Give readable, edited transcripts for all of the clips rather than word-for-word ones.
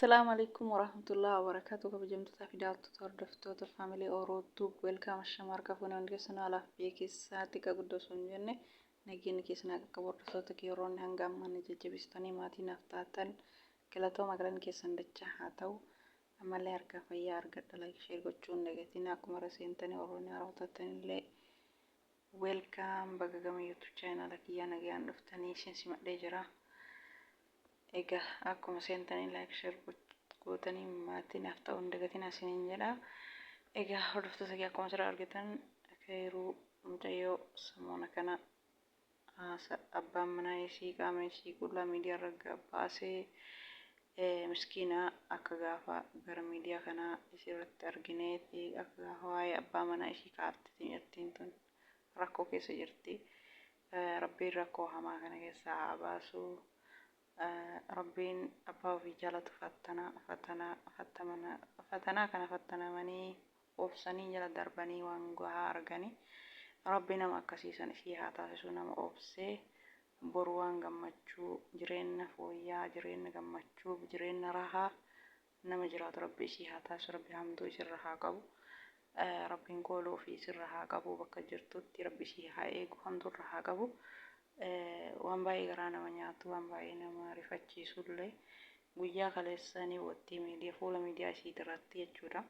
السلام عليكم ورحمة الله وبركاته. كبجمتها في دعوة تردفتو فاميلي أوروتوب ويلكام الشمار كفونا ونجسنا على بيكيس ساتيكا قدوسون جنة نجين كيسنا كبردفتو كيرون هنگام من ججبستاني ماتي نفتاتن كلاتو مقرن كيسن دچا هاتو أما اللي أركا فيا أرقد لايك شير قدشون نجتنا كمرا سينتاني وروني روتاتن اللي ويلكام بقاقام يوتيوب channel كيا نجيان دفتاني شنسي مقدي جرا Egaa akkuma seentanii like share gootanii maatii naaf ta'uun dagatiin asiniin jedha. Egaa hordoftoota kee akkuma asirraa argitan yeroo mucayyoo samoona kana abbaan manaa ishii qaama ishii qullaa miidiyaa irra baasee miskiinaa akka gaafa gara miidiyaa kanaa isirratti argineeti akka gaafa waa'ee abbaa manaa ishii kaa'attiin jirtiin tun rakkoo keessa jirti. Rabbiin rakkoo hamaa kana keessaa haa baasu. Rabbiin abbaa ofii jaalatu fattanaa kana fattanamanii obsanii jala darbanii waan gahaa arganii Rabbi nama akkasiisan ishii haa taasisu nama obsee boru waan gammachuu jireenya fooyyaa jireenya gammachuu jireenya rahaa nama jiraatu Rabbi ishii haa taasisu Rabbi hamduu isirra haa qabu Rabbiin kooluu ofii isirra haa qabu bakka jirtutti Rabbi ishii haa eegu hamduurra haa qabu. Waan baay'ee garaa nama nyaatu waan baay'ee nama rifachiisullee guyyaa kaleessanii waqtii miidiyaa fuula miidiyaa ishii irratti jechuudha.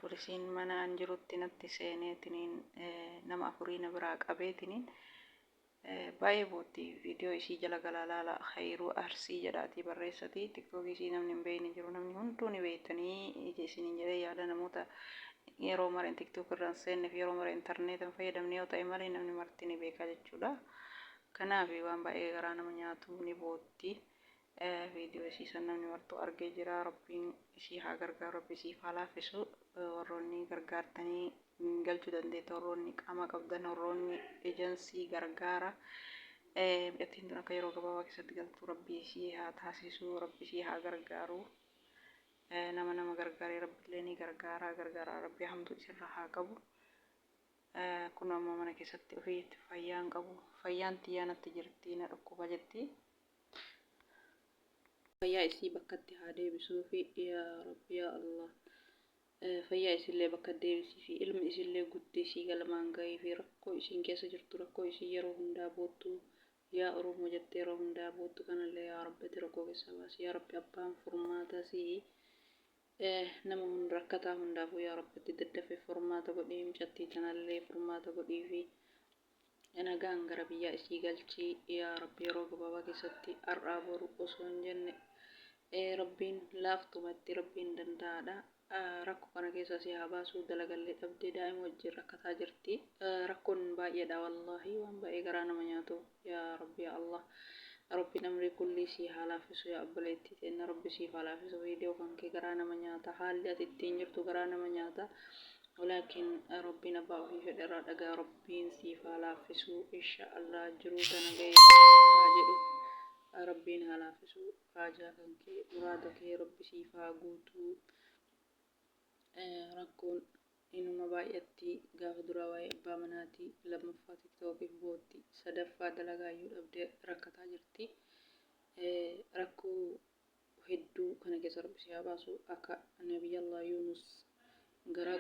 Polisiin mana an jirutti natti seeneetiniin nama afurii na biraa qabeetiniin baay'ee bootti viidiyoo ishii jala galaalaala Hayruu Arsii jedhaatii barreessatii tiktookii ishii namni hin beekne jiru namni hunduu ni beektanii isiniin jedhee yaada namoota yeroo mara tiktook irraan seenneef yeroo mara intarneetiin fayyadamne yoo ta'e malee namni marti ni beeka jechuudha. Kanaaf waan baay'ee garaa nama nyaatu ni bootti viidiyoo ishii san namni martuu argee jira Rabbiin ishii haa gargaaru Rabbi ishii haa laaffisu warroonni gargaartanii galchuu dandeetta warroonni qaama qabdan warroonni eejensii gargaara biyyattiin tun akka yeroo gabaabaa keessatti galtu Rabbi ishii haa taasisu Rabbi ishii haa gargaaru. Nama gargaaree Rabbiillee ni gargaara Rabbi hamduu isirra haa qabu. Kun ammoo mana keessatti ofiitti fayyaan qabu fayyaan xiyyaanatti jirti na dhukkuba jetti. Fayyaa isii bakkatti haa deebisuu fi yaa Rabbi yaa Allah fayyaa isiillee bakka deebisii fi ilmi isiillee guddee isii galmaan gahee fi rakkoo isiin keessa jirtu rakkoo isii yeroo hundaa boottu yaa Oromoo jettee yeroo hundaa boottu kanallee yaa Rabbi rakkoo keessa baasi yaa Rabbi abbaan furmaata sii. Nama hunda rakkataa hundaafuu yaa Rabbitti daddafee furmaata godhii mucattii tanallee furmaata godhii fi nagaan gara biyyaa isii galchii yaa Rabbi yeroo gabaabaa keessatti har'aa boru osoo hin jenne Rabbiin laaftumatti Rabbiin danda'aadha. Rakkoo kana keessa si haa baasuu dalagallee dhabdee daa'ima wajjin rakkataa jirti. Rakkoon baay'eedha wallahi waan baay'ee garaa nama nyaatu yaa Rabbi yaa Allah. Rabbi namni kulli si haa laaffisu yaa obboleettii ta'e Rabbi si haa laaffisu viidiyoo kan kee garaa nama nyaata haalli ati ittiin jirtu garaa nama nyaata. Walaakin Rabbiin abbaa ofii fedharraa dhagaa Rabbiin si haa laaffisu inshaallah jiruu tana gahee haa jedhu Rabbiin haa laaffisu haajaa kan kee muraada kee Rabbi si haa guutuu. Rakkoon inuma baay'atti gaafa duraa waa'ee abbaa manaatii lammaffaa tiktookiif bootti sadaffaa dalagaayyuu dhabdee rakkataa jirti. Rakkoo hedduu kana keessa Rabbi si haa baasu akka Nabiyyi Allah Yunus garaa